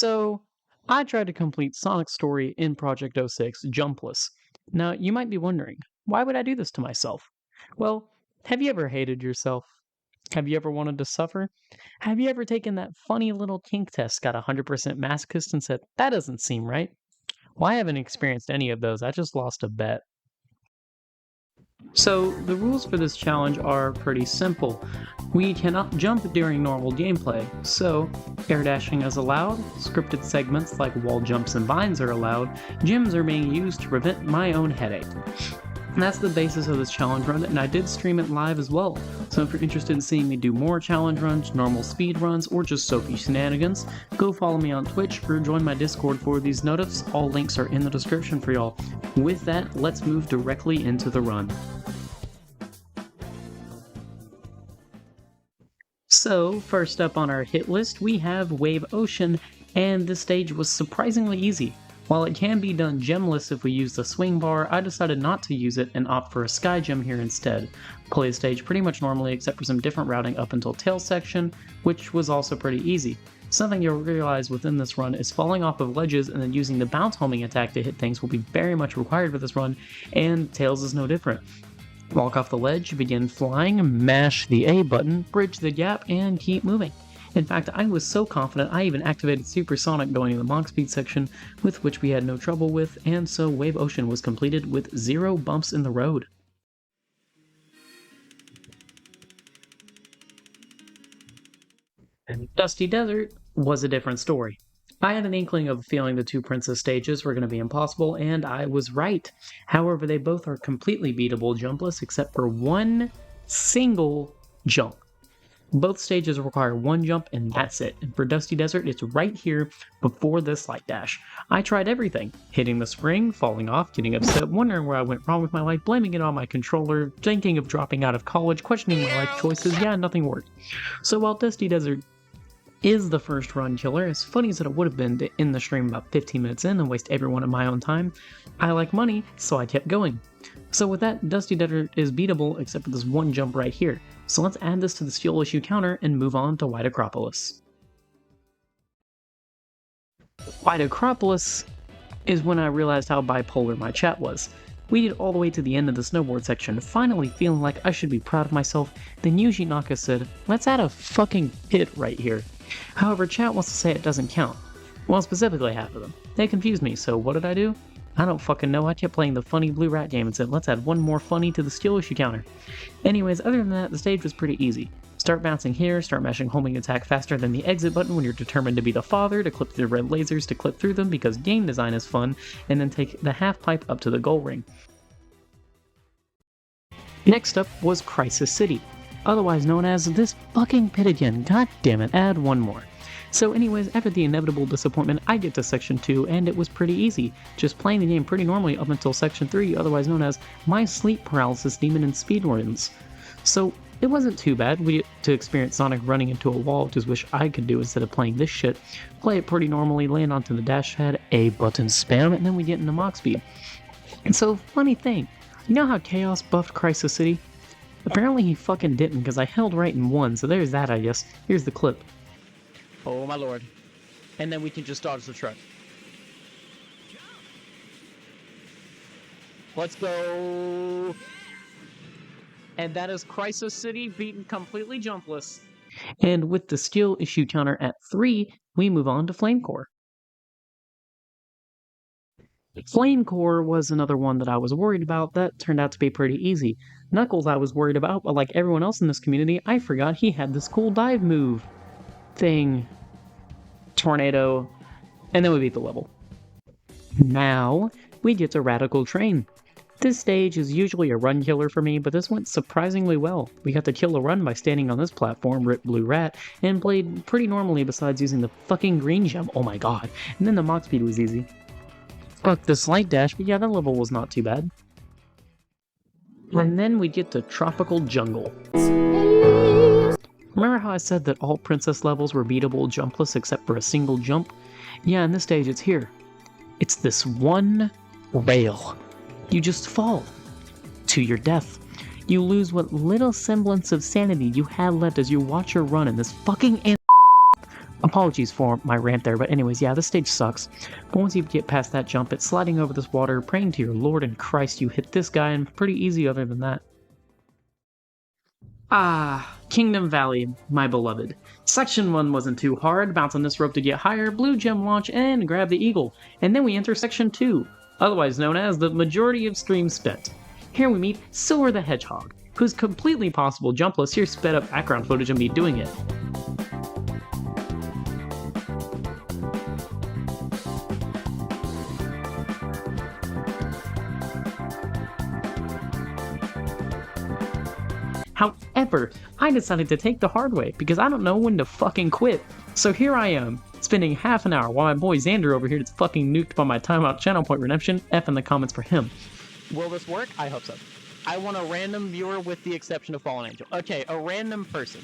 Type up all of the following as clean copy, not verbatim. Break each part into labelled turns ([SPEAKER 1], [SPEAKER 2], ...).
[SPEAKER 1] So, I tried to complete Sonic's story in Project 06, Jumpless. Now, you might be wondering, why would I do this to myself? Well, have you ever hated yourself? Have you ever wanted to suffer? Have you ever taken that funny little kink test, got 100% masochist, and said, that doesn't seem right? Well, I haven't experienced any of those. I just lost a bet. So, the rules for this challenge are pretty simple. We cannot jump during normal gameplay, so airdashing is allowed, scripted segments like wall jumps and vines are allowed, gyms are being used to prevent my own headache. And that's the basis of this challenge run, and I did stream it live as well. So if you're interested in seeing me do more challenge runs, normal speed runs, or just Sophie shenanigans, go follow me on Twitch or join my Discord for these notifs. All links are in the description for y'all. With that, let's move directly into the run. So, first up on our hit list, we have Wave Ocean, and this stage was surprisingly easy. While it can be done gemless if we use the swing bar, I decided not to use it and opt for a sky gem here instead. Play the stage pretty much normally except for some different routing up until tail section, which was also pretty easy. Something you'll realize within this run is falling off of ledges and then using the bounce homing attack to hit things will be very much required for this run, and tails is no different. Walk off the ledge, begin flying, mash the A button, bridge the gap, and keep moving. In fact, I was so confident I even activated Supersonic going in the Mach Speed section, with which we had no trouble with, and so Wave Ocean was completed with 0 bumps in the road. And Dusty Desert was a different story. I had an inkling of feeling the 2 princess stages were going to be impossible, and I was right. However, they both are completely beatable jumpless except for one single jump. Both stages require 1 jump and that's it, and for Dusty Desert it's right here before this light dash. I tried everything, hitting the spring, falling off, getting upset, wondering where I went wrong with my life, blaming it on my controller, thinking of dropping out of college, questioning my life choices, nothing worked. So while Dusty Desert is the first run killer, as funny as it would have been to end the stream about 15 minutes in and waste every one of my own time, I like money, so I kept going. So with that, Dusty Desert is beatable except for this 1 jump right here. So let's add this to the skill issue counter and move on to White Acropolis. White Acropolis is when I realized how bipolar my chat was. We did all the way to the end of the snowboard section, finally feeling like I should be proud of myself. Then Yuji Naka said, let's add a fucking pit right here. However, chat wants to say it doesn't count. Well, specifically half of them. They confused me, so what did I do? I don't fucking know, I kept playing the funny blue rat game and said, let's add 1 more funny to the skill issue counter. Anyways, other than that, the stage was pretty easy. Start bouncing here, start mashing homing attack faster than the exit button when you're determined to be the father, to clip through red lasers to clip through them because game design is fun, and then take the half pipe up to the goal ring. Next up was Crisis City, otherwise known as this fucking pit again, god damn it, add 1 more. So anyways, after the inevitable disappointment, I get to Section 2, and it was pretty easy, just playing the game pretty normally up until Section 3, otherwise known as My Sleep Paralysis Demon in Speedruns. So it wasn't too bad. We get to experience Sonic running into a wall, which is wish I could do instead of playing this shit. Play it pretty normally, land onto the dash pad, A button spam, and then we get into Mach Speed. And so, funny thing, you know how Chaos buffed Crisis City? Apparently he fucking didn't, because I held right and won, so there's that I guess. Here's the clip. Oh my lord. And then we can just dodge the truck. Let's go! And that is Crisis City beaten completely jumpless. And with the skill issue counter at 3, we move on to Flame Core. Flame Core was another one that I was worried about. That turned out to be pretty easy. Knuckles I was worried about, but like everyone else in this community, I forgot he had this cool dive move thing. Tornado. And then we beat the level. Now, we get to Radical Train. This stage is usually a run killer for me, but this went surprisingly well. We got to kill a run by standing on this platform, Rip Blue Rat, and played pretty normally besides using the fucking green gem, oh my god. And then the Mach Speed was easy. Fuck the slight dash, but yeah, that level was not too bad. And then we get to Tropical Jungle. Remember how I said that all princess levels were beatable jumpless except for a single jump? Yeah, in this stage it's here. It's this one rail. You just fall to your death. You lose what little semblance of sanity you had left as you watch her run in this fucking Apologies for my rant there, but anyways, yeah, this stage sucks. But once you get past that jump, it's sliding over this water, praying to your Lord and Christ you hit this guy, and pretty easy other than that. Kingdom Valley, my beloved. Section 1 wasn't too hard, bounce on this rope to get higher, blue gem launch, and grab the eagle. And then we enter Section 2, otherwise known as the majority of stream spent. Here we meet Silver the Hedgehog, whose completely possible jumpless. Here's sped up background footage of me doing it. However, I decided to take the hard way because I don't know when to fucking quit. So here I am, spending half an hour while my boy Xander over here gets fucking nuked by my timeout channel point redemption. F in the comments for him. Will this work? I hope so. I want a random viewer with the exception of Fallen Angel. Okay, a random person.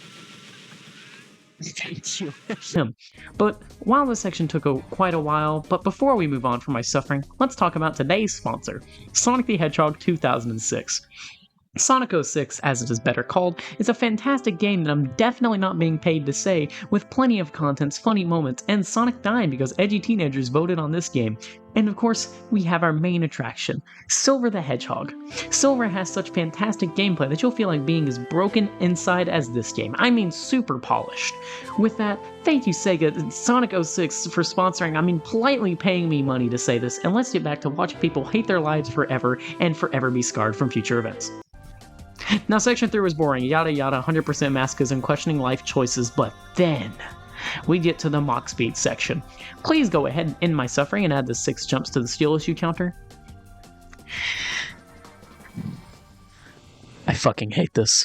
[SPEAKER 1] Thank you. But while this section took quite a while, but before we move on from my suffering, let's talk about today's sponsor, Sonic the Hedgehog 2006. Sonic 06, as it is better called, is a fantastic game that I'm definitely not being paid to say, with plenty of contents, funny moments, and Sonic dying because edgy teenagers voted on this game. And of course, we have our main attraction, Silver the Hedgehog. Silver has such fantastic gameplay that you'll feel like being as broken inside as this game. I mean super polished. With that, thank you Sega and Sonic 06 for sponsoring, politely paying me money to say this, and let's get back to watching people hate their lives forever and forever be scarred from future events. Now, Section 3 was boring, yada yada, 100% masochism, questioning life choices, but then we get to the Mach Speed section. Please go ahead and end my suffering and add the 6 jumps to the skill issue counter. I fucking hate this.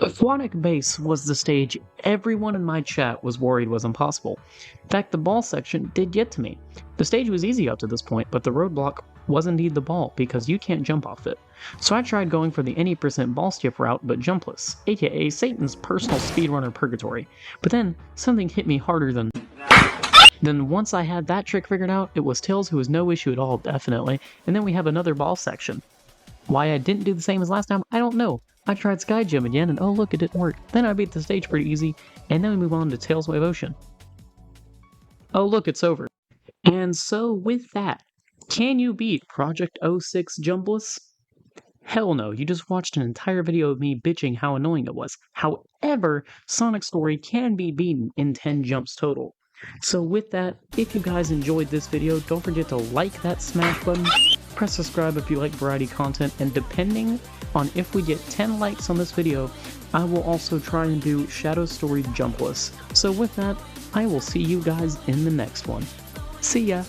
[SPEAKER 1] Aquatic Base was the stage everyone in my chat was worried was impossible. In fact, the ball section did get to me. The stage was easy up to this point, but the roadblock was indeed the ball, because you can't jump off it. So I tried going for the any % ball skip route, but jumpless, aka Satan's personal speedrunner purgatory. But then, something hit me harder than... Then once I had that trick figured out, it was Tails who was no issue at all, definitely, and then we have another ball section. Why I didn't do the same as last time, I don't know. I tried Sky Gym again, and oh look, it didn't work. Then I beat the stage pretty easy, and then we move on to Tails Wave Ocean. Oh look, it's over. And so with that, can you beat Project 06 Jumpless? Hell no, you just watched an entire video of me bitching how annoying it was. However, Sonic's story can be beaten in 10 jumps total. So with that, if you guys enjoyed this video, don't forget to like that smash button, press subscribe if you like variety content, and depending on if we get 10 likes on this video, I will also try and do Shadow Story Jumpless. So with that, I will see you guys in the next one. See ya!